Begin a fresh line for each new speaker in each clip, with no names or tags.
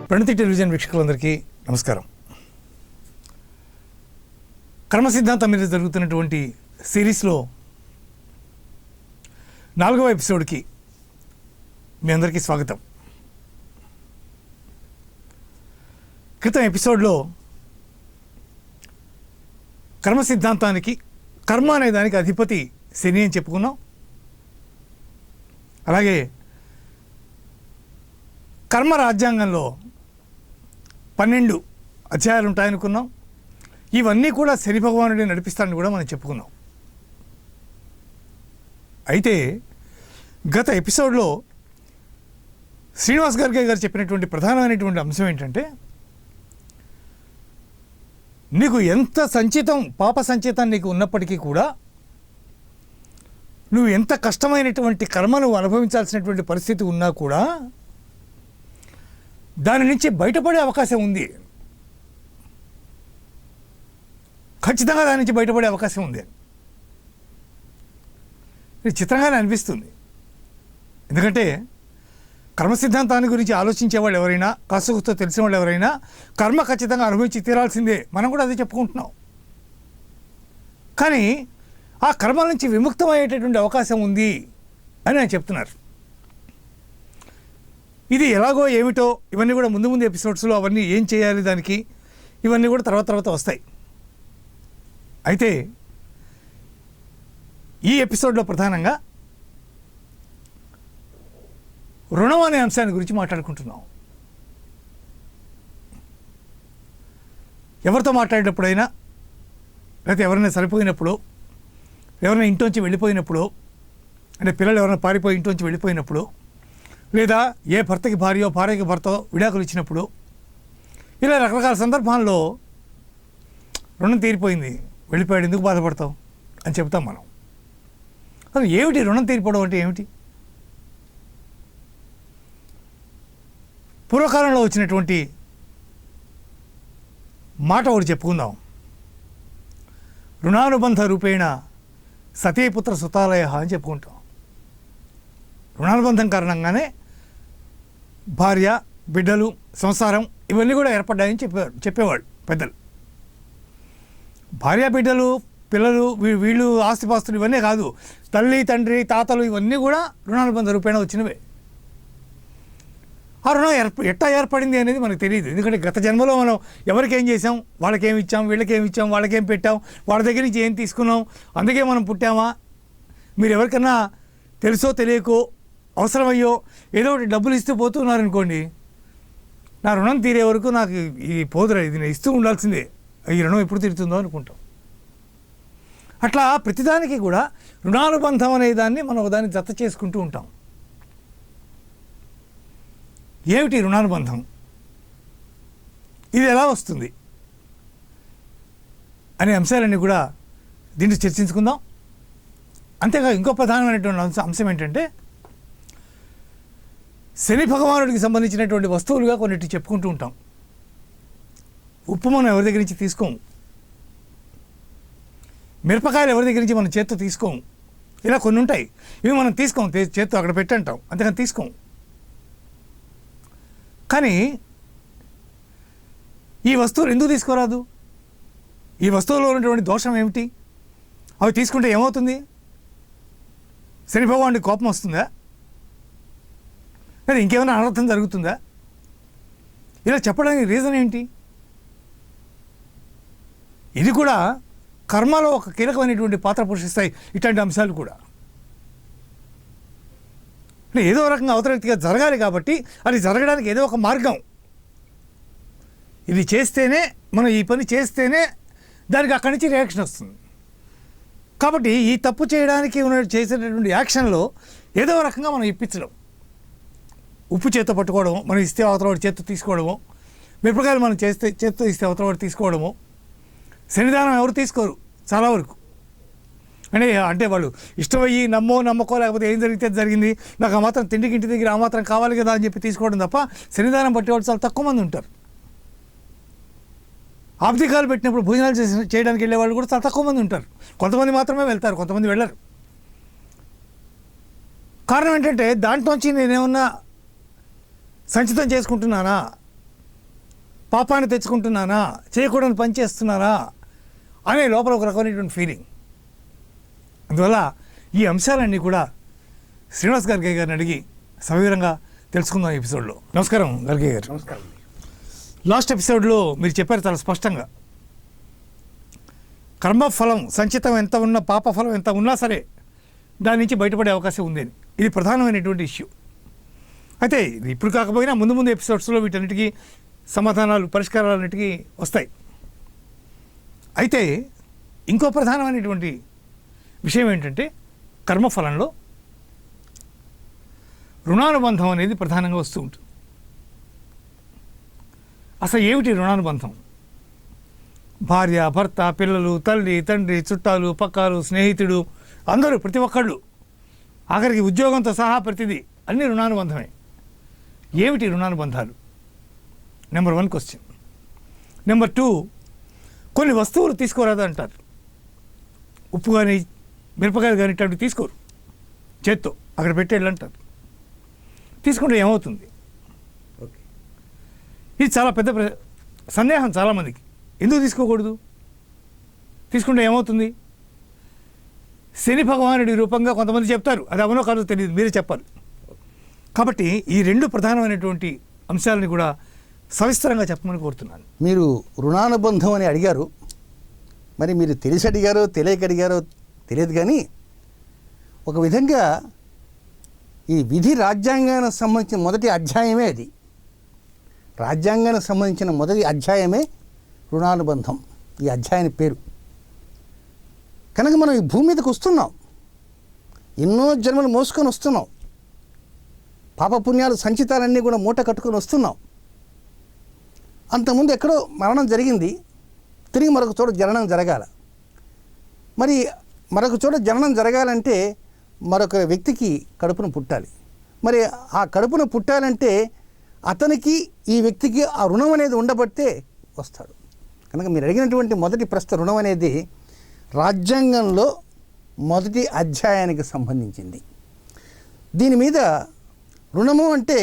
ప్రణతి television వీక్షకులందరికీ నమస్కారం. కర్మ సిద్ధాంతం మీద జరుగుతున్నటువంటి సిరీస్లో 4వ ఎపిసోడ్కి మీ అందరికీ స్వాగతం. క్రితం ఎపిసోడ్లో కర్మ సిద్ధాంతానికి కర్మ అనే దానికి అధిపతి శని అని చెప్పుకున్నాం. అలాగే కర్మ రాజ్యాంగంలో 12 అధ్యాయాలు ఉంటాయనుకున్నాం. ఇవన్నీ కూడా శని భగవానుడిని నడిపిస్తాడని కూడా మనం చెప్పుకున్నాం. అయితే గత ఎపిసోడ్లో శ్రీనివాస్ గార్గే గారు చెప్పినటువంటి ప్రధానమైనటువంటి అంశం ఏంటంటే, నీకు ఎంత సంచితం పాప సంచితం నీకు ఉన్నప్పటికీ కూడా నువ్వు ఎంత కష్టమైనటువంటి కర్మను అనుభవించాల్సినటువంటి పరిస్థితి ఉన్నా కూడా దాని నుంచి బయటపడే అవకాశం ఉంది. ఖచ్చితంగా దాని నుంచి బయటపడే అవకాశం ఉంది. ఇది చిత్రంగానే అనిపిస్తుంది. ఎందుకంటే కర్మ సిద్ధాంతాన్ని గురించి ఆలోచించే వాళ్ళు ఎవరైనా, కాసుగుతో తెలిసిన వాళ్ళు ఎవరైనా కర్మ ఖచ్చితంగా అనుభవించి తీరాల్సిందే, మనం కూడా అదే చెప్పుకుంటున్నాం. కానీ ఆ కర్మ నుంచి విముక్తమయ్యేటటువంటి అవకాశం ఉంది అని ఆయన చెప్తున్నారు. ఇది ఎలాగో ఏమిటో ఇవన్నీ కూడా ముందు ముందు ఎపిసోడ్స్లో అవన్నీ ఏం చేయాలి దానికి ఇవన్నీ కూడా తర్వాత వస్తాయి. అయితే ఈ ఎపిసోడ్లో ప్రధానంగా రుణం అనే అంశాన్ని గురించి మాట్లాడుకుంటున్నాం. ఎవరితో మాట్లాడేటప్పుడైనా, లేకపోతే ఎవరైనా సరిపోయినప్పుడు, ఎవరైనా ఇంట్లోంచి వెళ్ళిపోయినప్పుడు, అంటే పిల్లలు ఎవరైనా పారిపోయి ఇంట్లోంచి వెళ్ళిపోయినప్పుడు, లేదా ఏ భర్తకి భార్యో భార్యకి భర్త విడాకులు ఇచ్చినప్పుడు, ఇలా రకరకాల సందర్భాల్లో రుణం తీరిపోయింది, వెళ్ళిపోయాడు, ఎందుకు బాధపడతావు అని చెప్తాం మనం. అసలు ఏమిటి రుణం తీరిపోవడం అంటే ఏమిటి? పూర్వకాలంలో వచ్చినటువంటి మాట ఒకటి చెప్పుకుందాం. రుణానుబంధ రూపేణ సతీపుత్ర సుతాలయ అని చెప్పుకుంటాం. రుణానుబంధం కారణంగానే భార్య, బిడ్డలు, సంసారం ఇవన్నీ కూడా ఏర్పడ్డాయని చెప్పేవాడు పెద్దలు. భార్య, బిడ్డలు, పిల్లలు, వీళ్ళు ఆస్తిపాస్తులు ఇవన్నీ కాదు, తల్లి, తండ్రి, తాతలు ఇవన్నీ కూడా రుణానుబంధ రూపేణ వచ్చినవే. ఆ రుణం ఎట్టా ఏర్పడింది అనేది మనకు తెలియదు. ఎందుకంటే గత జన్మలో మనం ఎవరికేం చేసాం, వాళ్ళకేమి ఇచ్చాం, వీళ్ళకేమి ఇచ్చాం, వాళ్ళకేం పెట్టాం, వాళ్ళ దగ్గర నుంచి ఏం తీసుకున్నాం, అందుకే మనం పుట్టామా. మీరు ఎవరికన్నా తెలుసో తెలియకో అవసరమయ్యో ఏదో ఒకటి డబ్బులు ఇస్తూ పోతున్నారనుకోండి, నా రుణం తీరే వరకు నాకు ఇది పోదురా, ఇది నేను ఇస్తూ ఉండాల్సిందే, ఈ రుణం ఎప్పుడు తీరుతుందో అనుకుంటాం. అట్లా ప్రతిదానికి కూడా రుణానుబంధం అనే దాన్ని మనం దాన్ని జత చేసుకుంటూ ఉంటాం. ఏమిటి రుణానుబంధం? ఇది ఎలా వస్తుంది అనే అంశాలన్నీ కూడా దీన్ని చర్చించుకుందాం. అంతేకాదు ఇంకో ప్రధానమైనటువంటి అంశం ఏంటంటే, శని భగవానుడికి సంబంధించినటువంటి వస్తువులుగా కొన్నిటి చెప్పుకుంటూ ఉంటాం. ఉప్పు మనం ఎవరి దగ్గర నుంచి తీసుకోము, మిరపకాయలు ఎవరి దగ్గర నుంచి మనం చేత్తో తీసుకోము, ఇలా కొన్ని ఉంటాయి. ఇవి మనం తీసుకోము, చేత్తో అక్కడ పెట్టంటాం, అంతేకాని తీసుకోము. కానీ ఈ వస్తువులు ఎందుకు తీసుకోరాదు? ఈ వస్తువులో ఉన్నటువంటి దోషం ఏమిటి? అవి తీసుకుంటే ఏమవుతుంది? శని భగవానుడికి కోపం వస్తుందా? లేదా ఇంకేమైనా అనర్థం జరుగుతుందా? ఇలా చెప్పడానికి రీజన్ ఏంటి? ఇది కూడా కర్మలో ఒక కీలకమైనటువంటి పాత్ర పోషిస్తాయి ఇట్లాంటి అంశాలు కూడా. ఏదో రకంగా అవతల వ్యక్తిగా జరగాలి కాబట్టి అది జరగడానికి ఏదో ఒక మార్గం, ఇది చేస్తేనే, మనం ఈ పని చేస్తేనే దానికి అక్కడి నుంచి రియాక్షన్ వస్తుంది. కాబట్టి ఈ తప్పు చేయడానికి చేసేటటువంటి యాక్షన్లో ఏదో రకంగా మనం ఇప్పించడం, ఉప్పు చేత్తో పట్టుకోవడము, మనం ఇస్తే అవతల వాడి చేత్తో తీసుకోవడము, మిరపకాయలు మనం చేత్తో ఇస్తే అవతల వాడు తీసుకోవడము. శనిదానం ఎవరు తీసుకోరు చాలా వరకు. అంటే వాళ్ళు ఇష్టమయ్యి నమ్మకో లేకపోతే ఏం జరిగితే జరిగింది, నాకు ఆ మాత్రం తిండికి ఇంటి దగ్గర ఆ మాత్రం కావాలి కదా అని చెప్పి తీసుకోవడం తప్ప శనిదానం పట్టేవాళ్ళు చాలా తక్కువ మంది ఉంటారు. ఆబ్దికాలు పెట్టినప్పుడు భోజనాలు చేయడానికి వెళ్ళే వాళ్ళు కూడా చాలా తక్కువ మంది ఉంటారు. కొంతమంది మాత్రమే వెళ్తారు, కొంతమంది వెళ్ళరు. కారణం ఏంటంటే దాంట్లోంచి నేనేమన్నా సంచితం చేసుకుంటున్నానా, పాపాన్ని తెచ్చుకుంటున్నానా, చేయకూడని పని చేస్తున్నానా అనే లోపల ఒక రకమైనటువంటి ఫీలింగ్. అందువల్ల ఈ అంశాలన్నీ కూడా శ్రీనివాస్ గార్గే గారిని అడిగి సవివరంగా తెలుసుకుందాం ఈ ఎపిసోడ్లో. నమస్కారం గార్గే గారు.
నమస్కారం.
లాస్ట్ ఎపిసోడ్లో మీరు చెప్పారు చాలా స్పష్టంగా, కర్మఫలం సంచితం ఎంత ఉన్నా, పాపఫలం ఎంత ఉన్నా సరే దాని నుంచి బయటపడే అవకాశం ఉంది అని. ఇది ప్రధానమైనటువంటి ఇష్యూ. అయితే ఇది ఇప్పుడు కాకపోయినా ముందు ముందు ఎపిసోడ్స్లో వీటన్నిటికీ సమాధానాలు, పరిష్కారాలన్నిటికీ వస్తాయి. అయితే ఇంకో ప్రధానమైనటువంటి విషయం ఏంటంటే, కర్మఫలంలో రుణానుబంధం అనేది ప్రధానంగా వస్తూ ఉంటుంది. అసలు ఏమిటి రుణానుబంధం? భార్య, భర్త, పిల్లలు, తల్లి, తండ్రి, చుట్టాలు, పక్కాలు, స్నేహితుడు, అందరూ, ప్రతి ఒక్కళ్ళు, ఆఖరికి ఉద్యోగంతో సహా ప్రతిదీ అన్ని రుణానుబంధమే. ఏమిటి రుణానుబంధాలు? Number 1 question. నెంబర్ 2, కొన్ని వస్తువులు తీసుకోరాదు అంటారు. ఉప్పు కానీ, మిరపకాయలు కానీ ఇట్లాంటివి తీసుకోరు, చేత్తో అక్కడ పెట్టేళ్ళు అంటారు. తీసుకుంటే ఏమవుతుంది?
ఓకే,
ఇది చాలా పెద్ద సందేహం చాలామందికి. ఎందుకు తీసుకోకూడదు? తీసుకుంటే ఏమవుతుంది? శని భగవానుడి రూపంగా కొంతమంది చెప్తారు, అది అవునో కాదో తెలియదు, మీరే చెప్పాలి. కాబట్టి ఈ 2 ప్రధానమైనటువంటి అంశాలని కూడా సవిస్తరంగా చెప్పమని కోరుతున్నాను.
మీరు రుణానుబంధం అని అడిగారు. మరి మీరు తెలిసి అడిగారో తెలియక అడిగారో తెలియదు, కానీ ఒక విధంగా ఈ విధి రాజ్యాంగానికి సంబంధించిన మొదటి అధ్యాయమే అది. రాజ్యాంగానికి సంబంధించిన మొదటి అధ్యాయమే రుణానుబంధం, ఈ అధ్యాయానికి పేరు. కనుక మనం ఈ భూమి మీదకి వస్తున్నాం, ఎన్నో జన్మలు మోసుకొని వస్తున్నాం, పాపపుణ్యాలు సంచితాలన్నీ కూడా మూట కట్టుకొని వస్తున్నాం. అంతకుముందు ఎక్కడో మరణం జరిగింది, తిరిగి మరొక చోట జననం జరగాల. మరి మరొక చోట జననం జరగాలంటే మరొక వ్యక్తికి కడుపున పుట్టాలి. మరి ఆ కడుపున పుట్టాలంటే అతనికి, ఈ వ్యక్తికి ఆ రుణం అనేది ఉండబట్టే వస్తాడు. కనుక మీరు అడిగినటువంటి మొదటి ప్రశ్న రుణం అనేది రాజ్యాంగంలో మొదటి అధ్యాయానికి సంబంధించింది. దీని మీద రుణము అంటే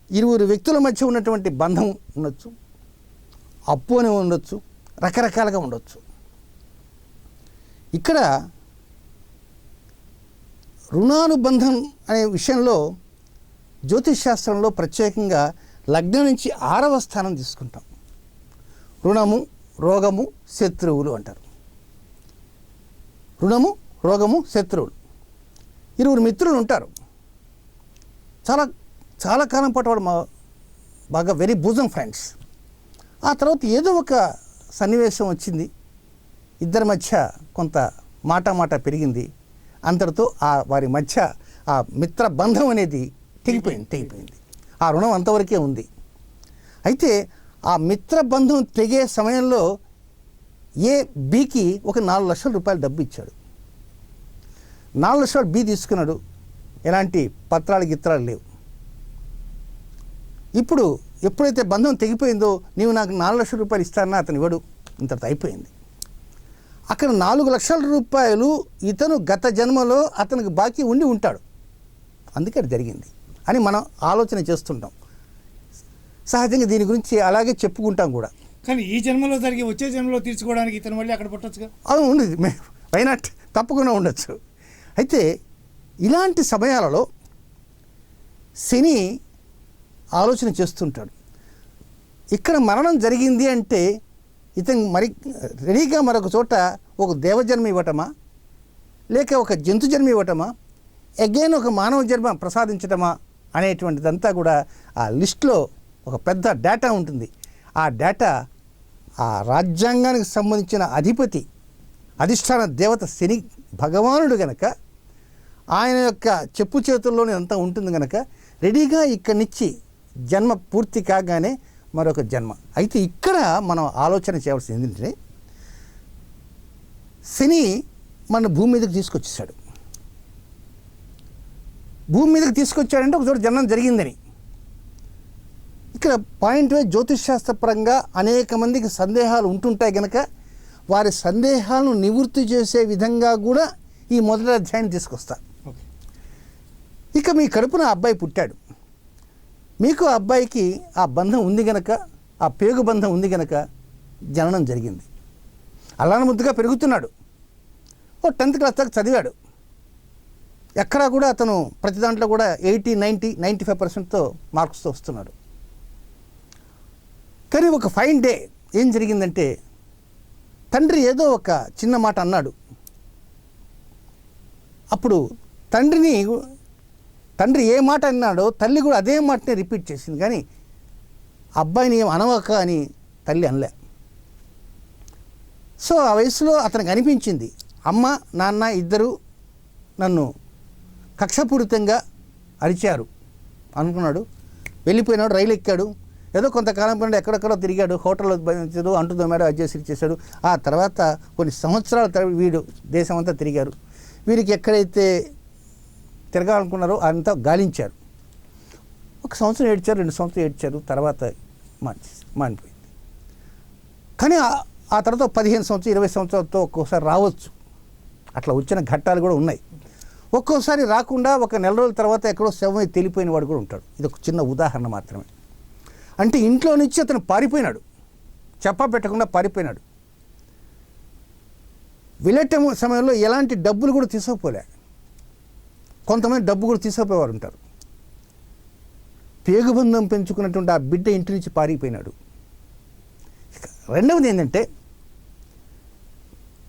ఇరువురు వ్యక్తుల మధ్య ఉన్నటువంటి బంధం ఉండొచ్చు, అప్పు అని ఉండొచ్చు, రకరకాలుగా ఉండొచ్చు. ఇక్కడ రుణానుబంధం అనే విషయంలో జ్యోతిష్ శాస్త్రంలో ప్రత్యేకంగా లగ్నం నుంచి 6వ స్థానం తీసుకుంటాం. రుణము, రోగము, శత్రువులు అంటారు. రుణము, రోగము, శత్రువులు. ఇరువురు మిత్రులు ఉంటారు. చాలా కాలం పాటు వాడు బాగా వెరీ బూజం ఫ్రెండ్స్. ఆ తర్వాత ఏదో ఒక సన్నివేశం వచ్చింది, ఇద్దరి మధ్య కొంత మాట పెరిగింది. అంతటితో వారి మధ్య ఆ మిత్ర బంధం అనేది తెగిపోయింది. ఆ రుణం అంతవరకే ఉంది. అయితే ఆ మిత్ర బంధం తెగే సమయంలో బికి ఒక 4 లక్షల రూపాయలు డబ్బు ఇచ్చాడు. 4 లక్షలు బి తీసుకున్నాడు. ఎలాంటి పత్రాలు గిత్రాలు లేవు. ఇప్పుడు ఎప్పుడైతే బంధం తెగిపోయిందో, నీవు నాకు 4 లక్షల రూపాయలు ఇస్తానన్నా అతను ఇవ్వడు, ఇంతటి అయిపోయింది. అక్కడ 4 లక్షల రూపాయలు ఇతను గత జన్మలో అతనికి బాకీ ఉండి ఉంటాడు, అందుకే అది జరిగింది అని మనం ఆలోచన చేస్తుంటాం. సహజంగా దీని గురించి అలాగే చెప్పుకుంటాం కూడా.
కానీ ఈ జన్మలో జరిగి వచ్చే జన్మలో తీర్చుకోవడానికి ఇతను మళ్ళీ అక్కడ పుట్టొచ్చుగా.
అది ఉండదు, వైనాట్, తప్పకుండా ఉండొచ్చు. అయితే ఇలాంటి సమయాలలో శని ఆలోచన చేస్తుంటాడు. ఇక్కడ మరణం జరిగింది అంటే ఇతను మరి రెడీగా మరొక చోట ఒక దేవజన్మ ఇవ్వటమా, లేక ఒక జంతు జన్మ ఇవ్వటమా, అగైన్ ఒక మానవ జన్మ ప్రసాదించటమా అనేటువంటిదంతా కూడా ఆ లిస్ట్లో ఒక పెద్ద డేటా ఉంటుంది. ఆ డేటా ఆ రాజ్యాంగానికి సంబంధించిన అధిష్టాన దేవత శని భగవానుడు గనక, ఆయన యొక్క చెప్పు చేతుల్లోనే అంతా ఉంటుంది కనుక రెడీగా ఇక్కడి నుంచి జన్మ పూర్తి కాగానే మరొక జన్మ. అయితే ఇక్కడ మనం ఆలోచన చేయవలసింది ఏంటంటే, శని మన భూమి మీదకి తీసుకొచ్చేసాడు. భూమి మీదకి తీసుకొచ్చాడంటే ఒక చోట జన్మం జరిగిందని. ఇక్కడ పాయింట్ వైజ్ జ్యోతిష్ శాస్త్రపరంగా అనేక మందికి సందేహాలు ఉంటుంటాయి కనుక వారి సందేహాలను నివృత్తి చేసే విధంగా కూడా ఈ మొదటి అధ్యాయాన్ని తీసుకొస్తా. ఇక మీ కడుపున అబ్బాయి పుట్టాడు. మీకు అబ్బాయికి ఆ బంధం ఉంది కనుక ఆ పేగుబంధం ఉంది కనుక జననం జరిగింది. అల్లాన ముద్దుగా పెరుగుతున్నాడు. 10th క్లాస్ దాకా చదివాడు. ఎక్కడా కూడా అతను ప్రతి దాంట్లో కూడా 80, 90, 95%తో మార్క్స్తో వస్తున్నాడు. కానీ ఒక ఫైన్ డే ఏం జరిగిందంటే తండ్రి ఏదో ఒక చిన్న మాట అన్నాడు. అప్పుడు తండ్రి ఏ మాట అన్నాడో తల్లి కూడా అదే మాటనే రిపీట్ చేసింది. కానీ అబ్బాయిని ఏం అనవక అని తల్లి అనలే. సో ఆ వయసులో అతనికి అనిపించింది, అమ్మ నాన్న ఇద్దరు నన్ను కక్షపూరితంగా అరిచారు అనుకున్నాడు. వెళ్ళిపోయినాడు, రైలు ఎక్కాడు. ఏదో కొంతకాలం పాటు ఎక్కడెక్కడో తిరిగాడు, హోటల్లో అంటు దొమ్మాడు, అడ్జస్ట్ చేశాడు. ఆ తర్వాత కొన్ని సంవత్సరాల వీడు దేశం అంతా తిరిగారు. వీరికి ఎక్కడైతే తిరగాలనుకున్నారో అంతా గాలించారు. 1 సంవత్సరం ఏడ్చారు, 2 సంవత్సరాలు ఏడ్చారు, తర్వాత మానిపోయింది. కానీ ఆ తర్వాత 15 సంవత్సరం 20 సంవత్సరాలతో ఒక్కోసారి రావచ్చు. అట్లా వచ్చిన ఘట్టాలు కూడా ఉన్నాయి. ఒక్కోసారి రాకుండా ఒక నెల రోజుల తర్వాత ఎక్కడో శవమై తెలిపోయిన వాడు కూడా ఉంటాడు. ఇది ఒక చిన్న ఉదాహరణ మాత్రమే. అంటే ఇంట్లో నుంచి అతను పారిపోయినాడు, చెప్పా పెట్టకుండా పారిపోయినాడు. వెళ్ళటం సమయంలో ఎలాంటి డబ్బులు కూడా తీసుకోపోలే. కొంతమంది డబ్బు కూడా తీసుకోపోయేవారు ఉంటారు. పేగుబంధం పెంచుకున్నటువంటి ఆ బిడ్డ ఇంటి నుంచి పారిపోయినాడు. రెండవది ఏంటంటే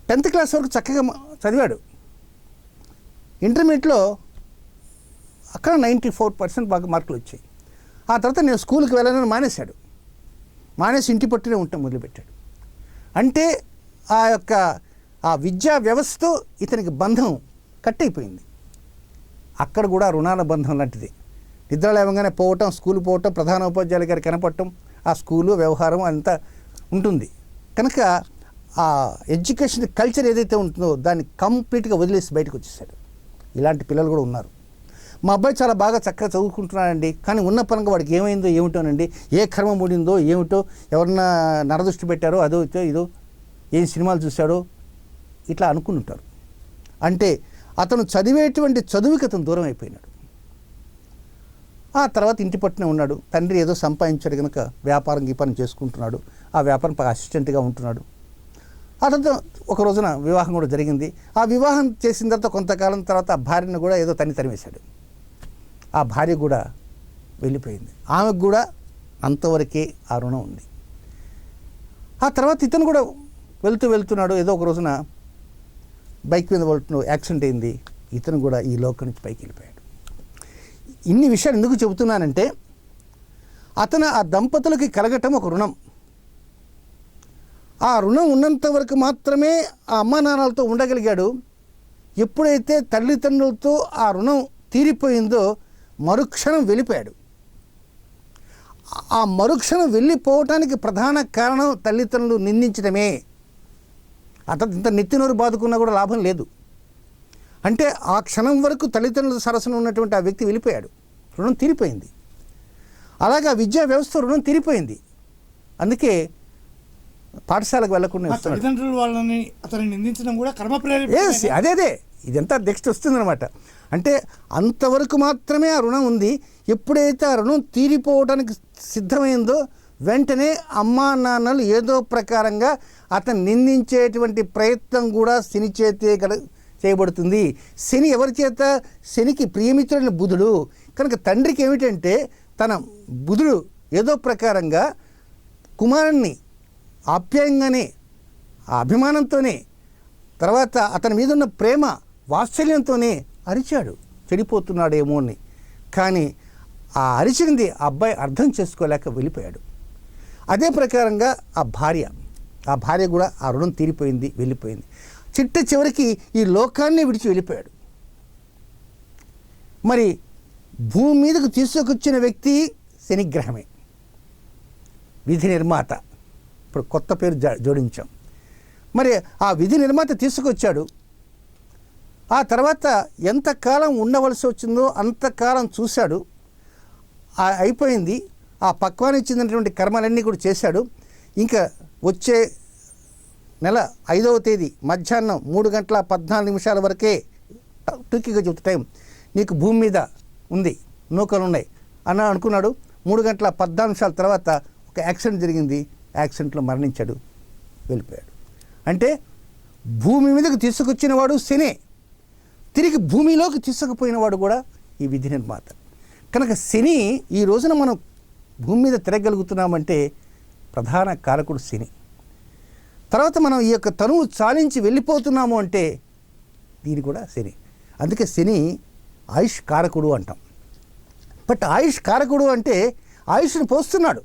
10th క్లాస్ వరకు చక్కగా చదివాడు. ఇంటర్మీడియట్లో అక్కడ 94% బాగా మార్కులు వచ్చాయి. ఆ తర్వాత నేను స్కూల్కి వెళ్ళాలని మానేశాడు. మానేసి ఇంటి పట్టునే ఉండటం మొదలుపెట్టాడు. అంటే ఆ విద్యా వ్యవస్థతో ఇతనికి బంధం కట్టయిపోయింది. అక్కడ కూడా రుణాల బంధం లాంటిది. నిద్ర లేవగానే పోవటం, స్కూల్ పోవటం, ప్రధాన ఉపాధ్యాయుల గారు కనపడటం, ఆ స్కూలు వ్యవహారం అంతా ఉంటుంది. కనుక ఆ ఎడ్యుకేషన్ కల్చర్ ఏదైతే ఉంటుందో దాన్ని కంప్లీట్గా వదిలేసి బయటకు వచ్చేసాడు. ఇలాంటి పిల్లలు కూడా ఉన్నారు. మా అబ్బాయి చాలా బాగా చక్కగా చదువుకుంటున్నాడండి, కానీ ఉన్న పరంగా వాడికి ఏమైందో ఏమిటోనండి, ఏ కర్మ మూడిందో ఏమిటో, ఎవరన్నా నరదృష్టి పెట్టారో అదో ఇదో, ఏం సినిమాలు చూశాడో ఇట్లా అనుకుని ఉంటారు. అంటే అతను చదివేటువంటి చదువుకి అతను దూరం అయిపోయినాడు. ఆ తర్వాత ఇంటి పట్టునే ఉన్నాడు. తండ్రి ఏదో సంపాదించాడు కనుక వ్యాపారం చేసుకుంటున్నాడు. ఆ వ్యాపారం అసిస్టెంట్గా ఉంటున్నాడు. ఆ తర్వాత ఒక రోజున వివాహం కూడా జరిగింది. ఆ వివాహం చేసిన తర్వాత కొంతకాలం తర్వాత ఆ భార్యను కూడా ఏదో తరిమేశాడు. ఆ భార్య కూడా వెళ్ళిపోయింది. ఆమెకు కూడా అంతవరకే ఆ రుణం ఉంది. ఆ తర్వాత ఇతను కూడా వెళ్తున్నాడు. ఏదో ఒక రోజున బైక్ మీద యాక్సిడెంట్ అయింది. ఇతను కూడా ఈ లోకం నుంచి పైకి వెళ్ళిపోయాడు. ఇన్ని విషయాలు ఎందుకు చెబుతున్నానంటే ఆ దంపతులకి కలగటం ఒక రుణం. ఆ రుణం ఉన్నంత వరకు మాత్రమే ఆ అమ్మా నాన్నలతో ఉండగలిగాడు. ఎప్పుడైతే తల్లిదండ్రులతో ఆ రుణం తీరిపోయిందో మరుక్షణం వెళ్ళిపోయాడు. ఆ మరుక్షణం వెళ్ళిపోవటానికి ప్రధాన కారణం తల్లిదండ్రులు నిందించడమే. అతను ఇంత నెత్తినోరు బాదుకున్నా కూడా లాభం లేదు. అంటే ఆ క్షణం వరకు తల్లిదండ్రుల సరసన ఉన్నటువంటి ఆ వ్యక్తి వెళ్ళిపోయాడు, రుణం తీరిపోయింది. అలాగే విద్యా వ్యవస్థ రుణం తీరిపోయింది. అందుకే పాఠశాలకు వెళ్లకుండా
తల్లిదండ్రులు వాళ్ళని అతన్ని నిందించడం కూడా కర్మ ప్రేరేపణ.
అదే ఇదంతా నెక్స్ట్ వస్తుందన్నమాట. అంటే అంతవరకు మాత్రమే ఆ రుణం ఉంది. ఎప్పుడైతే ఆ రుణం తీరిపోవడానికి సిద్ధమైందో వెంటనే అమ్మా నాన్నలు ఏదో ప్రకారంగా అతను నిందించేటువంటి ప్రయత్నం కూడా శని చేతే చేయబడుతుంది. శని ఎవరి చేత? శనికి ప్రియమిత్రుడైన బుధుడు. కనుక తండ్రికి ఏమిటంటే తన బుధుడు ఏదో ప్రకారంగా కుమారుణ్ణి ఆప్యాయంగానే, ఆ అభిమానంతోనే, తర్వాత అతని మీద ఉన్న ప్రేమ వాత్సల్యంతోనే అరిచాడు, చెడిపోతున్నాడేమో అని. కానీ ఆ అరిచింది ఆ అబ్బాయి అర్థం చేసుకోలేక వెళ్ళిపోయాడు. అదే ప్రకారంగా ఆ భార్య కూడా ఆ రుణం తీరిపోయింది, వెళ్ళిపోయింది. చివరికి ఈ లోకాన్ని విడిచి వెళ్ళిపోయాడు. మరి భూమి మీదకు తీసుకొచ్చిన వ్యక్తి శనిగ్రహమే, విధి నిర్మాత. ఇప్పుడు కొత్త పేరు జోడించాం. మరి ఆ విధి నిర్మాత తీసుకొచ్చాడు. ఆ తర్వాత ఎంతకాలం ఉండవలసి వచ్చిందో అంతకాలం చూశాడు. అయిపోయింది. ఆ పక్వానికి చెందినటువంటి కర్మలన్నీ కూడా చేశాడు. ఇంకా వచ్చే నెల 5వ తేదీ మధ్యాహ్నం 3:14 వరకే, టూకీగా చెబుతా టైం, నీకు భూమి మీద ఉంది, నూకలు ఉన్నాయి అని అనుకున్నాడు. 3:14 తర్వాత ఒక ఒక యాక్సిడెంట్ జరిగింది, యాక్సిడెంట్లో మరణించాడు, వెళ్ళిపోయాడు. అంటే భూమి మీదకు తీసుకొచ్చినవాడు శనే, తిరిగి భూమిలోకి తీసుకుపోయినవాడు కూడా ఈ విధి నిర్మాత. కనుక శని ఈ రోజున మనం భూమి మీద తిరగలుగుతున్నామంటే ప్రధాన కారకుడు శని. తర్వాత మనం ఈ యొక్క తనువు చాలించి వెళ్ళిపోతున్నాము అంటే దీని కూడా శని. అందుకే శని ఆయుష్ కారకుడు అంటాం. బట్ ఆయుష్ కారకుడు అంటే ఆయుష్ని పోస్తున్నాడు,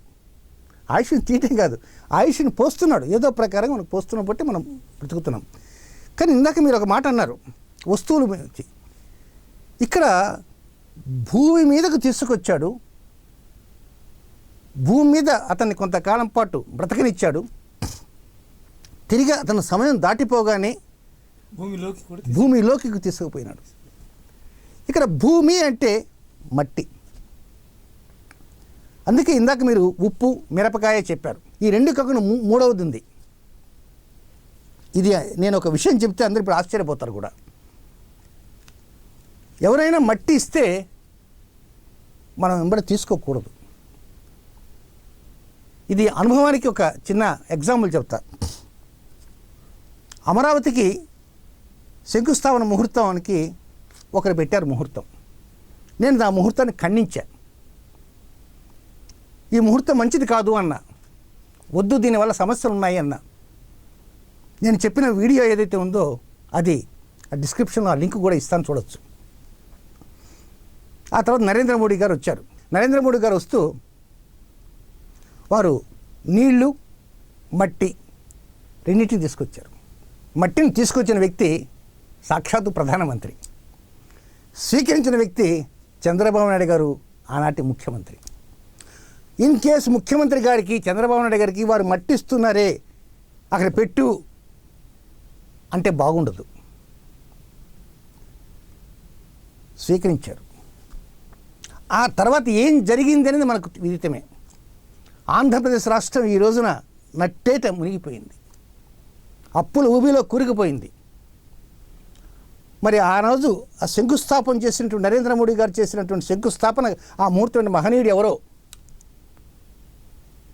ఆయుష్ని తీయటం కాదు, ఆయుష్ని పోస్తున్నాడు. ఏదో ప్రకారం మనకు పోస్తున్న బట్టి మనం బ్రతుకుతున్నాం. కానీ ఇందాక మీరు ఒక మాట అన్నారు వస్తువుల గురించి. ఇక్కడ భూమి మీదకు తీసుకొచ్చాడు, భూమి మీద అతన్ని కొంతకాలం పాటు బ్రతకనిచ్చాడు, తిరిగి అతను సమయం దాటిపోగానే భూమిలోకి తీసుకుపోయినాడు. ఇక్కడ భూమి అంటే మట్టి. అందుకే ఇందాక మీరు ఉప్పు మిరపకాయ చెప్పారు. ఈ రెండు కాకుండా మూడవది ఉంది. ఇది నేను ఒక విషయం చెప్తే అందరూ ఇప్పుడు ఆశ్చర్యపోతారు కూడా. ఎవరైనా మట్టి ఇస్తే మనం వెంబడి తీసుకోకూడదు. ఇది అనుభవానికి ఒక చిన్న ఎగ్జాంపుల్ చెప్తా. అమరావతికి శంకుస్థాపన ముహూర్తానికి ఒకరు పెట్టారు ముహూర్తం. నేను ఆ ముహూర్తాన్ని ఖండించా. ఈ ముహూర్తం మంచిది కాదు అన్న, వద్దు దీనివల్ల సమస్యలు ఉన్నాయి అన్న. నేను చెప్పిన వీడియో ఏదైతే ఉందో అది ఆ డిస్క్రిప్షన్లో ఆ లింక్ కూడా ఇస్తాను, చూడొచ్చు. ఆ తర్వాత నరేంద్ర మోడీ గారు వచ్చారు. నరేంద్ర మోడీ గారు వస్తూ వారు నీళ్లు మట్టి రెండింటిని తీసుకొచ్చారు. మట్టిని తీసుకొచ్చిన వ్యక్తి సాక్షాత్తు ప్రధానమంత్రి, స్వీకరించిన వ్యక్తి చంద్రబాబు నాయుడు గారు, ఆనాటి ముఖ్యమంత్రి. ఇన్ కేసు ముఖ్యమంత్రి గారికి చంద్రబాబు నాయుడు గారికి వారు మట్టిస్తున్నారే అక్కడ పెట్టు అంటే బాగుండదు. స్వీకరించారు. ఆ తర్వాత ఏం జరిగింది అనేది మనకు విదితమే. ఆంధ్రప్రదేశ్ రాష్ట్రం ఈ రోజున నట్టేట మునిగిపోయింది, అప్పుల ఊబిలో కూరుకుపోయింది. మరి ఆ రోజు ఆ శంకుస్థాపన చేసినటువంటి నరేంద్ర మోడీ గారు చేసినటువంటి శంకుస్థాపన, ఆ ముహూర్తం మహనీయుడు ఎవరో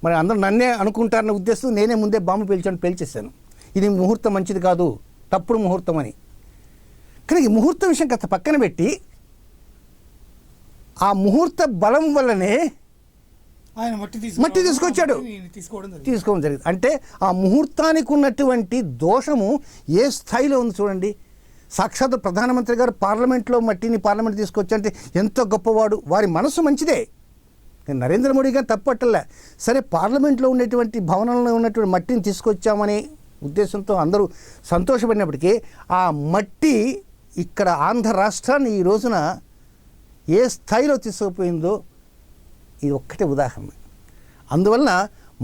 మరి అందరూ నన్నే అనుకుంటారన్న ఉద్దేశం నేనే ముందే బాంబు పేల్చేశాను. ఇది ముహూర్తం మంచిది కాదు, తప్పుడు ముహూర్తం అని. కానీ ఈ ముహూర్తం విషయం కాస్త పక్కన పెట్టి ఆ ముహూర్త బలం వల్లనే
ఆయన
మట్టి తీసుకొచ్చాడు, తీసుకోవడం జరిగింది. అంటే ఆ ముహూర్తానికి ఉన్నటువంటి దోషము ఏ స్థాయిలో ఉంది చూడండి. సాక్షాత్ ప్రధానమంత్రి గారు పార్లమెంట్లో పార్లమెంట్ తీసుకొచ్చంటే ఎంతో గొప్పవాడు, వారి మనసు మంచిదే. నేను నరేంద్ర మోడీ గారు తప్పట్టలే. సరే, పార్లమెంట్లో ఉండేటువంటి భవనంలో ఉన్నటువంటి మట్టిని తీసుకొచ్చామనే ఉద్దేశంతో అందరూ సంతోషపడినప్పటికీ ఆ మట్టి ఇక్కడ ఆంధ్ర రాష్ట్రాన్ని ఈ రోజున ఏ స్థాయిలో తీసుకుపోయిందో ఇది ఒక్కటే ఉదాహరణ. అందువలన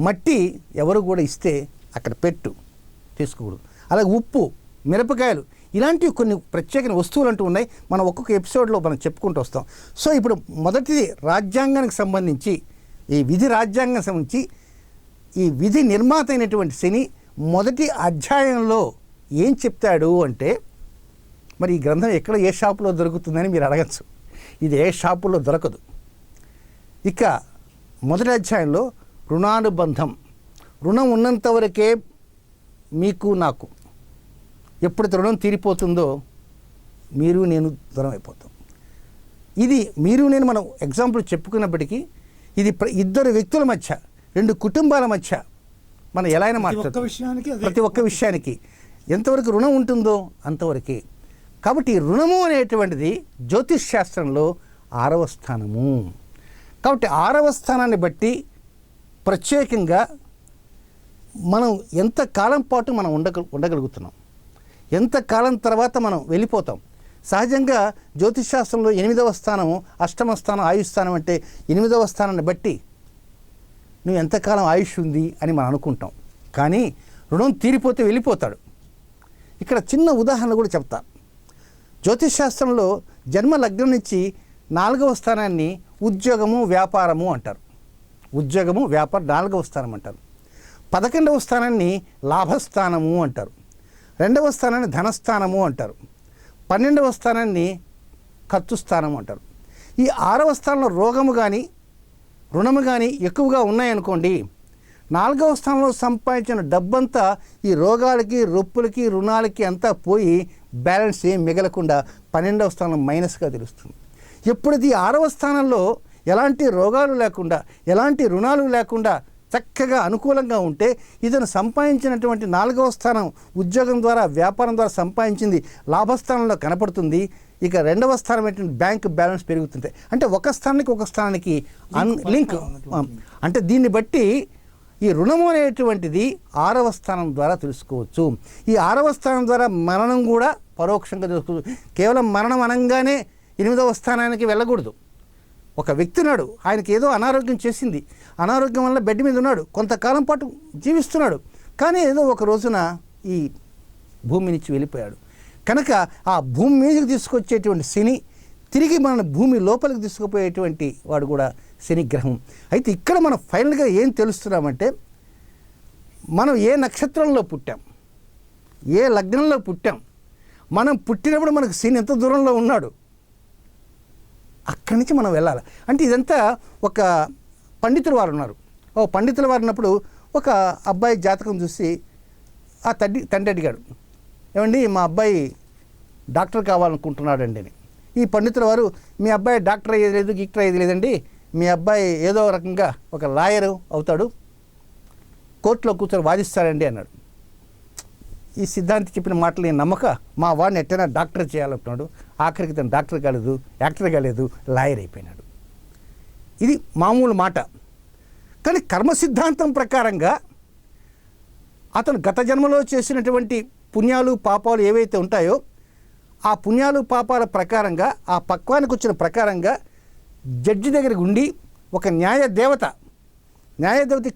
మట్టి ఎవరు కూడా ఇస్తే అక్కడ పెట్టు, తీసుకోకూడదు. అలాగే ఉప్పు, మిరపకాయలు ఇలాంటివి కొన్ని ప్రత్యేకమైన వస్తువులు అంటూ ఉన్నాయి. మనం ఒక్కొక్క ఎపిసోడ్లో మనం చెప్పుకుంటూ వస్తాం. సో ఇప్పుడు మొదటిది రాజ్యాంగానికి సంబంధించి, ఈ విధి రాజ్యాంగానికి సంబంధించి ఈ విధి నిర్మాత అయినటువంటి శని మొదటి అధ్యాయంలో ఏం చెప్తాడు అంటే, మరి ఈ గ్రంథం ఎక్కడ ఏ షాపులో దొరుకుతుందని మీరు అడగచ్చు. ఇది ఏ షాపులో దొరకదు. ఇక మొదటి అధ్యాయంలో రుణానుబంధం, రుణం ఉన్నంత వరకే మీకు నాకు, ఎప్పుడైతే రుణం తీరిపోతుందో మీరు నేను దూరం అయిపోతాం. ఇది మీరు నేను మనం ఎగ్జాంపుల్ చెప్పుకున్నప్పటికీ ఇది ఇద్దరు వ్యక్తుల మధ్య, రెండు కుటుంబాల మధ్య మనం ఎలా అయినా మాట్లాడుతాం. ప్రతి ఒక్క విషయానికి ఎంతవరకు రుణం ఉంటుందో అంతవరకే. కాబట్టి రుణము అనేటువంటిది జ్యోతిష్ శాస్త్రంలో 6వ స్థానము. కాబట్టి 6వ స్థానాన్ని బట్టి ప్రత్యేకంగా మనం ఎంత కాలం పాటు మనం ఉండగలుగుతున్నాం, ఎంత కాలం తర్వాత మనం వెళ్ళిపోతాం. సహజంగా జ్యోతిష్ శాస్త్రంలో 8వ స్థానము, అష్టమ స్థానం ఆయుష్ స్థానం అంటే 8వ స్థానాన్ని బట్టి నువ్వు ఎంతకాలం ఆయుష్ ఉంది అని మనం అనుకుంటాం. కానీ రుణం తీరిపోతే వెళ్ళిపోతాడు. ఇక్కడ చిన్న ఉదాహరణ కూడా చెప్తా. జ్యోతిష్ శాస్త్రంలో జన్మ లగ్నం నుంచి 4వ స్థానాన్ని ఉద్యోగము వ్యాపారము అంటారు. ఉద్యోగము వ్యాపారం 4వ స్థానం అంటారు. 11వ స్థానాన్ని లాభస్థానము అంటారు. 2వ స్థానాన్ని ధనస్థానము అంటారు. 12వ స్థానాన్ని ఖర్చు స్థానము అంటారు. ఈ 6వ స్థానంలో రోగము కానీ రుణము కానీ ఎక్కువగా ఉన్నాయనుకోండి, 4వ స్థానంలో సంపాదించిన డబ్బంతా ఈ రోగాలకి, రొప్పులకి, రుణాలకి అంతా పోయి బ్యాలెన్స్ ఏం మిగలకుండా 12వ స్థానం మైనస్గా తెలుస్తుంది. ఎప్పుడైతే ఈ 6వ స్థానంలో ఎలాంటి రోగాలు లేకుండా, ఎలాంటి రుణాలు లేకుండా చక్కగా అనుకూలంగా ఉంటే ఇతను సంపాదించినటువంటి 4వ స్థానం ఉద్యోగం ద్వారా, వ్యాపారం ద్వారా సంపాదించింది లాభస్థానంలో కనపడుతుంది. ఇక 2వ స్థానం ఏంటంటే బ్యాంక్ బ్యాలెన్స్ పెరుగుతుంటాయి. అంటే ఒక స్థానానికి ఒక స్థానానికి లింక్. అంటే దీన్ని బట్టి ఈ రుణము అనేటువంటిది 6వ స్థానం ద్వారా తెలుసుకోవచ్చు. ఈ 6వ స్థానం ద్వారా మరణం కూడా పరోక్షంగా తెలుసుకోవచ్చు. కేవలం మరణం అనగానే 8వ స్థానానికి వెళ్ళకూడదు. ఒక వ్యక్తి ఉన్నాడు, ఆయనకి ఏదో అనారోగ్యం చేసింది, అనారోగ్యం వల్ల బెడ్ మీద ఉన్నాడు, కొంతకాలం పాటు జీవిస్తున్నాడు, కానీ ఏదో ఒక రోజున ఈ భూమి నుంచి వెళ్ళిపోయాడు. కనుక ఆ భూమి మీదకి తీసుకొచ్చేటువంటి శని తిరిగి మన భూమి లోపలికి తీసుకుపోయేటువంటి వాడు కూడా శని గ్రహం. అయితే ఇక్కడ మనం ఫైనల్గా ఏం తెలుస్తున్నామంటే, మనం ఏ నక్షత్రంలో పుట్టాం, ఏ లగ్నంలో పుట్టాం, మనం పుట్టినప్పుడు మనకు శని ఎంత దూరంలో ఉన్నాడు, అక్కడి నుంచి మనం వెళ్ళాలి. అంటే ఇదంతా ఒక పండితులు వారు ఉన్నారు. పండితుల వారు ఉన్నప్పుడు ఒక అబ్బాయి జాతకం చూసి ఆ తండ్రి అడిగాడు, ఏమండి మా అబ్బాయి డాక్టర్ కావాలనుకుంటున్నాడండి అని. ఈ పండితుల వారు, మీ అబ్బాయి డాక్టర్ అయ్యేది లేదు, గీక్టర్ అయ్యేది లేదండి, మీ అబ్బాయి ఏదో రకంగా ఒక లాయరు అవుతాడు, కోర్టులో కూర్చొని వాదిస్తాడండి అన్నాడు. ఈ సిద్ధాంతి చెప్పిన మాటలు నేను నమ్మక మా వాడిని ఎట్టైనా డాక్టర్ చేయాలనుకున్నాడు. ఆఖరికి తను డాక్టర్ కాలేదు, యాక్టర్ కాలేదు, లాయర్ అయిపోయినాడు. ఇది మామూలు మాట. కానీ కర్మ సిద్ధాంతం ప్రకారంగా అతను గత జన్మలో చేసినటువంటి పుణ్యాలు పాపాలు ఏవైతే ఉంటాయో ఆ పుణ్యాలు పాపాల ప్రకారంగా, ఆ పక్వానికి వచ్చిన ప్రకారంగా జడ్జి దగ్గరికి ఉండి ఒక న్యాయదేవత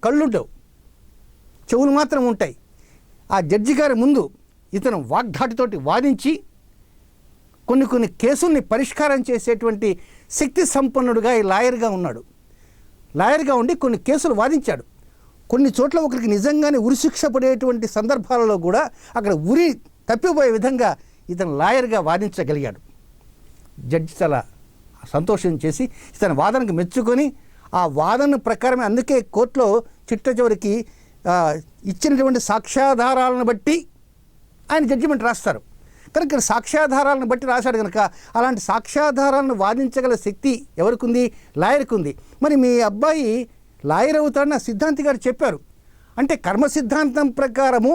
కళ్ళుండవు, చెవులు మాత్రం ఉంటాయి. ఆ జడ్జి గారి ముందు ఇతను వాగ్ధాటితోటి వాదించి కొన్ని కేసుల్ని పరిష్కారం చేసేటువంటి శక్తి సంపన్నుడుగా ఈ లాయర్గా ఉన్నాడు. లాయర్గా ఉండి కొన్ని కేసులు వాదించాడు. కొన్ని చోట్ల ఒకరికి నిజంగానే ఉరిశిక్ష పడేటువంటి సందర్భాలలో కూడా అక్కడ ఉరి తప్పిపోయే విధంగా ఇతను లాయర్గా వాదించగలిగాడు. జడ్జి చాలా సంతోషం చేసి ఇతని వాదనకు మెచ్చుకొని ఆ వాదన ప్రకారమే, అందుకే కోర్టులో చిట్ట చివరికి ఇచ్చినటువంటి సాక్ష్యాధారాలను బట్టి ఆయన జడ్జిమెంట్ రాస్తారు. కనుక సాక్ష్యాధారాలను బట్టి రాశాడు కనుక అలాంటి సాక్ష్యాధారాలను వాదించగల శక్తి ఎవరికి ఉంది? లాయర్కి ఉంది. మరి మీ అబ్బాయి లాయర్ అవుతాడని ఆ సిద్ధాంతి గారు చెప్పారు. అంటే కర్మ సిద్ధాంతం ప్రకారము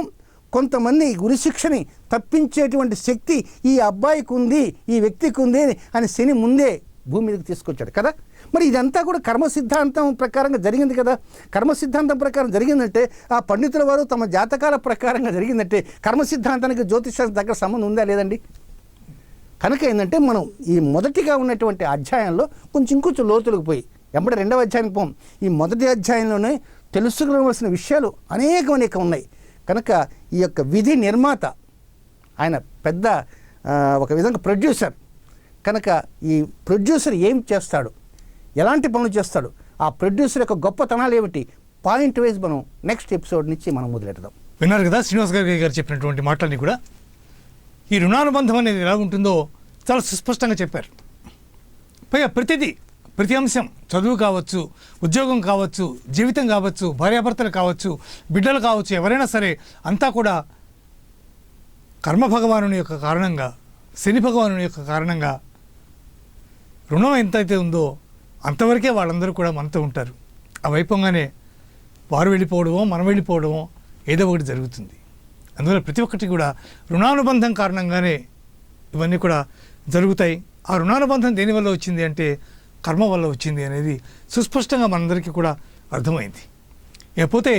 కొంతమంది ఉరిశిక్షని తప్పించేటువంటి శక్తి ఈ అబ్బాయికి ఉంది, ఈ వ్యక్తికి ఉంది అని శని ముందే భూమి మీదకి తీసుకొచ్చాడు కదా. మరి ఇదంతా కూడా కర్మ సిద్ధాంతం ప్రకారంగా జరిగింది కదా. కర్మ సిద్ధాంతం ప్రకారం జరిగిందంటే ఆ పండితుల వారు తమ జాతకాల ప్రకారంగా జరిగిందంటే కర్మ సిద్ధాంతానికి జ్యోతిష్యానికి దగ్గర సంబంధం ఉందా లేదండి? కనుక ఏంటంటే మనం ఈ మొదటిగా ఉన్నటువంటి అధ్యాయంలో ఇంకొంచెం లోతులకు పోయి ఎంబడి 2వ అధ్యాయానికి పోం. ఈ మొదటి అధ్యాయంలోనే తెలుసుకోవలసిన విషయాలు అనేకం ఉన్నాయి. కనుక ఈ యొక్క విధి నిర్మాత ఆయన పెద్ద ఒక విధంగా ప్రొడ్యూసర్. కనుక ఈ ప్రొడ్యూసర్ ఏం చేస్తాడు, ఎలాంటి పనులు చేస్తాడు, ఆ ప్రొడ్యూసర్ యొక్క గొప్పతనాలు ఏమిటి, పాయింట్ వైజ్ మనం నెక్స్ట్ ఎపిసోడ్ నుంచి మనం మొదలెడదాం.
విన్నారు కదా శ్రీనివాస్ గారు చెప్పినటువంటి మాటలన్నీ కూడా. ఈ రుణానుబంధం అనేది ఎలా ఉంటుందో చాలా సుస్పష్టంగా చెప్పారు. పైగా ప్రతి అంశం, చదువు కావచ్చు, ఉద్యోగం కావచ్చు, జీవితం కావచ్చు, భార్యాభర్తలు కావచ్చు, బిడ్డలు కావచ్చు, ఎవరైనా సరే అంతా కూడా కర్మ భగవానుని యొక్క కారణంగా, శని భగవానుని యొక్క కారణంగా రుణం ఎంతైతే ఉందో అంతవరకే వాళ్ళందరూ కూడా మనతో ఉంటారు. ఆ వైపంగానే వారు వెళ్ళిపోవడమో మనం వెళ్ళిపోవడమో ఏదో ఒకటి జరుగుతుంది. అందువల్ల ప్రతి ఒక్కటి కూడా రుణానుబంధం కారణంగానే ఇవన్నీ కూడా జరుగుతాయి. ఆ రుణానుబంధం దేనివల్ల వచ్చింది అంటే కర్మ వల్ల వచ్చింది అనేది సుస్పష్టంగా మనందరికీ కూడా అర్థమైంది. ఇకపోతే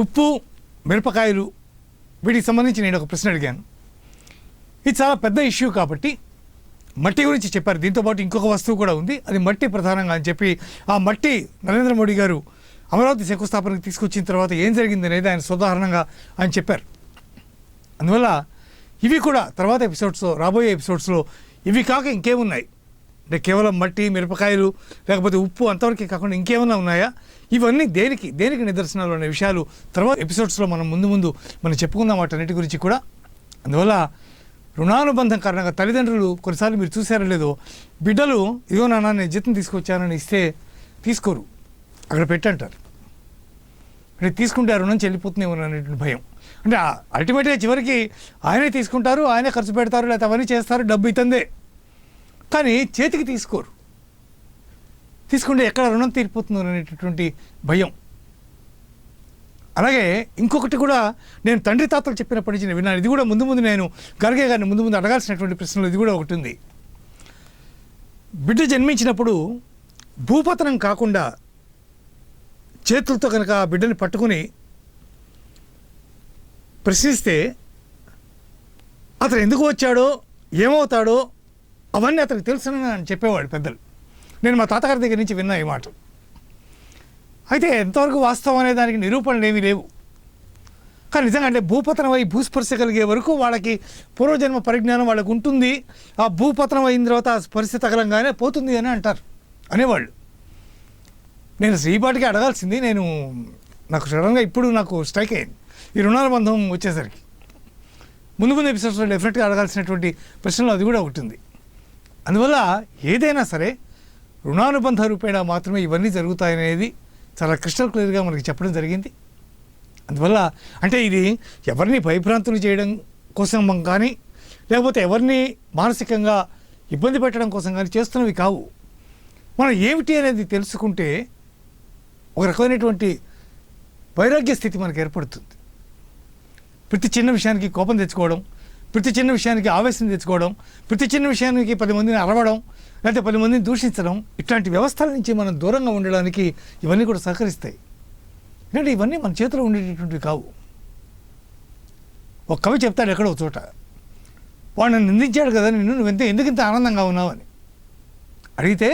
ఉప్పు, మిరపకాయలు వీటికి సంబంధించి నేను ఒక ప్రశ్న అడిగాను. ఇది చాలా పెద్ద ఇష్యూ కాబట్టి మట్టి గురించి చెప్పారు. దీంతోపాటు ఇంకొక వస్తువు కూడా ఉంది, అది మట్టి ప్రధానంగా అని చెప్పి ఆ మట్టి నరేంద్ర మోడీ గారు అమరావతి శంకుస్థాపనకు తీసుకొచ్చిన తర్వాత ఏం జరిగింది అనేది ఆయన సోదాహరణంగా ఆయన చెప్పారు. అందువల్ల ఇవి కూడా తర్వాత రాబోయే ఎపిసోడ్స్లో ఇవి కాక ఇంకేమున్నాయి అంటే కేవలం మట్టి, మిరపకాయలు లేకపోతే ఉప్పు అంతవరకు కాకుండా ఇంకేమైనా ఉన్నాయా, ఇవన్నీ దేనికి నిదర్శనాలు అనే విషయాలు తర్వాత ఎపిసోడ్స్లో మనం ముందు మనం చెప్పుకుందాం వాటన్నిటి గురించి కూడా. అందువల్ల రుణానుబంధం కారణంగా తల్లిదండ్రులు కొన్నిసార్లు మీరు చూసారో లేదో, బిడ్డలు ఇదిగో నాన్న నేను జీతం తీసుకొచ్చానని ఇస్తే తీసుకోరు, అక్కడ పెట్టంటారు. అంటే తీసుకుంటే ఆ రుణం చెల్లిపోతుందేమో అనేటువంటి భయం. అంటే అల్టిమేట్గా చివరికి ఆయనే తీసుకుంటారు, ఆయనే ఖర్చు పెడతారు, లేకపోతే అవన్నీ చేస్తారు, డబ్బు ఇతందే. కానీ చేతికి తీసుకోరు. తీసుకుంటే ఎక్కడ రుణం తీరిపోతుందో అనేటటువంటి భయం. అలాగే ఇంకొకటి కూడా నేను తండ్రి తాతలు చెప్పినప్పటి నుంచి నేను విన్నాను. ఇది కూడా ముందు ముందు నేను గర్గే గారిని ముందు అడగాల్సినటువంటి ప్రశ్నలు ఇది కూడా ఒకటి ఉంది. బిడ్డ జన్మించినప్పుడు భూపతనం కాకుండా చేతులతో కనుక ఆ బిడ్డని పట్టుకుని ప్రశ్నిస్తే అతను ఎందుకు వచ్చాడో ఏమవుతాడో అవన్నీ అతనికి తెలుసునని అని చెప్పేవాడు పెద్దలు. నేను మా తాతగారి దగ్గర నుంచి విన్నా ఈ మాట. అయితే ఎంతవరకు వాస్తవం అనే దానికి నిరూపణలు ఏమీ లేవు. కానీ నిజంగా అంటే భూపతనం అయి భూస్పర్శ కలిగే వరకు వాళ్ళకి పూర్వజన్మ పరిజ్ఞానం వాళ్ళకు ఉంటుంది. ఆ భూపతనం అయిన తర్వాత ఆ స్పర్శ తగలంగానే పోతుంది అని అంటారు అనేవాళ్ళు. నేను శ్రీపాటికి అడగాల్సింది, నాకు సడన్గా ఇప్పుడు నాకు స్ట్రైక్ అయింది ఈ రుణానుబంధం వచ్చేసరికి. ముందు ఎపిసోడ్స్లో డెఫినెట్గా అడగాల్సినటువంటి ప్రశ్నలు అది కూడా ఒకటి ఉంది. అందువల్ల ఏదైనా సరే రుణానుబంధ రూపేణా మాత్రమే ఇవన్నీ జరుగుతాయనేది చాలా క్రిస్టల్ క్లియర్గా మనకి చెప్పడం జరిగింది. అందువల్ల అంటే ఇది ఎవరిని భయభ్రాంతులు చేయడం కోసం కానీ లేకపోతే ఎవరిని మానసికంగా ఇబ్బంది పెట్టడం కోసం కానీ చేస్తున్నవి కావు. మనం ఏమిటి అనేది తెలుసుకుంటే ఒక రకమైనటువంటి వైరాగ్య స్థితి మనకు ఏర్పడుతుంది. ప్రతి చిన్న విషయానికి కోపం తెచ్చుకోవడం, ప్రతి చిన్న విషయానికి ఆవేశం తెచ్చుకోవడం, ప్రతి చిన్న విషయానికి 10 మందిని అరవడం, లేకపోతే 10 మందిని దూషించడం, ఇట్లాంటి వ్యవస్థల నుంచి మనం దూరంగా ఉండడానికి ఇవన్నీ కూడా సహకరిస్తాయి. ఎందుకంటే ఇవన్నీ మన చేతిలో ఉండేటటువంటివి కావు. ఒక కవి చెప్తాడు ఎక్కడో చోట, వాడు నన్ను నిందించాడు కదా, నువ్వు ఎందుకు ఇంత ఆనందంగా ఉన్నావు అని అడిగితే,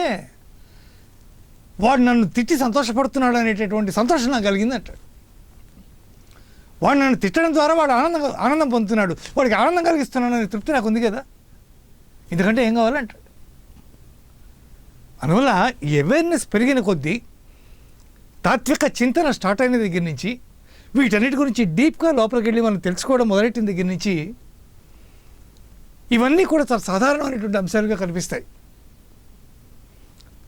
వాడు నన్ను తిట్టి సంతోషపడుతున్నాడు అనేటటువంటి సంతోషం నాకు కలిగింది అంటాడు. వాడు నన్ను తిట్టడం ద్వారా వాడు ఆనందం పొందుతున్నాడు, వాడికి ఆనందం కలిగిస్తున్నాడు అనే తృప్తి నాకు ఉంది కదా, ఎందుకంటే ఏం కావాలంటాడు. అందువల్ల ఈ అవేర్నెస్ పెరిగిన కొద్దీ తాత్విక చింతన స్టార్ట్ అయిన దగ్గర నుంచి వీటన్నిటి గురించి డీప్గా లోపలికి వెళ్ళి మనం తెలుసుకోవడం మొదలెట్టిన దగ్గర నుంచి ఇవన్నీ కూడా చాలా సాధారణమైనటువంటి అంశాలుగా కనిపిస్తాయి.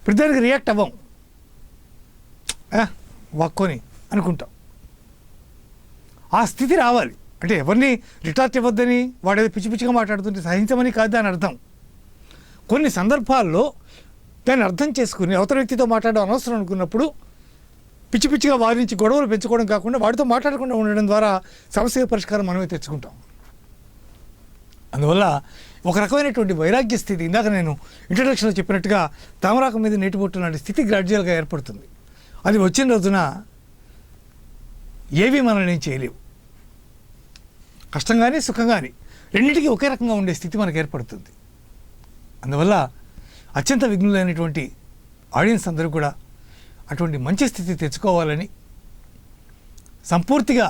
ప్రతిదానికి రియాక్ట్ అవ్వం, వాక్కొని అనుకుంటాం. ఆ స్థితి రావాలి. అంటే ఎవరిని రిటార్ట్ ఇవ్వద్దని, వాడేదో పిచ్చి పిచ్చిగా మాట్లాడుతుంటే సహించమని కాదు దాని అర్థం. కొన్ని సందర్భాల్లో దాన్ని అర్థం చేసుకుని అవతల వ్యక్తితో మాట్లాడడం అనవసరం అనుకున్నప్పుడు పిచ్చి పిచ్చిగా వారి నుంచి గొడవలు పెంచుకోవడం కాకుండా వాడితో మాట్లాడకుండా ఉండడం ద్వారా సమస్య పరిష్కారం మనమే తెచ్చుకుంటాం. అందువల్ల ఒక రకమైనటువంటి వైరాగ్య స్థితి, ఇందాక నేను ఇంట్రడక్షన్లో చెప్పినట్టుగా తామరాకు మీద నీటి బొట్టు లాంటి స్థితి గ్రాడ్యువల్గా ఏర్పడుతుంది. అది వచ్చిన రోజున ఏవి మనల్ని చేయలేవు. కష్టం కానీ సుఖం కానీ రెండింటికి ఒకే రకంగా ఉండే స్థితి మనకు ఏర్పడుతుంది. అందువల్ల అత్యంత విఘ్నులైనటువంటి ఆడియన్స్ అందరూ కూడా అటువంటి మంచి స్థితి తెచ్చుకోవాలని, సంపూర్తిగా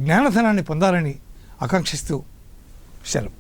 జ్ఞానధనాన్ని పొందాలని ఆకాంక్షిస్తూ సెలవు.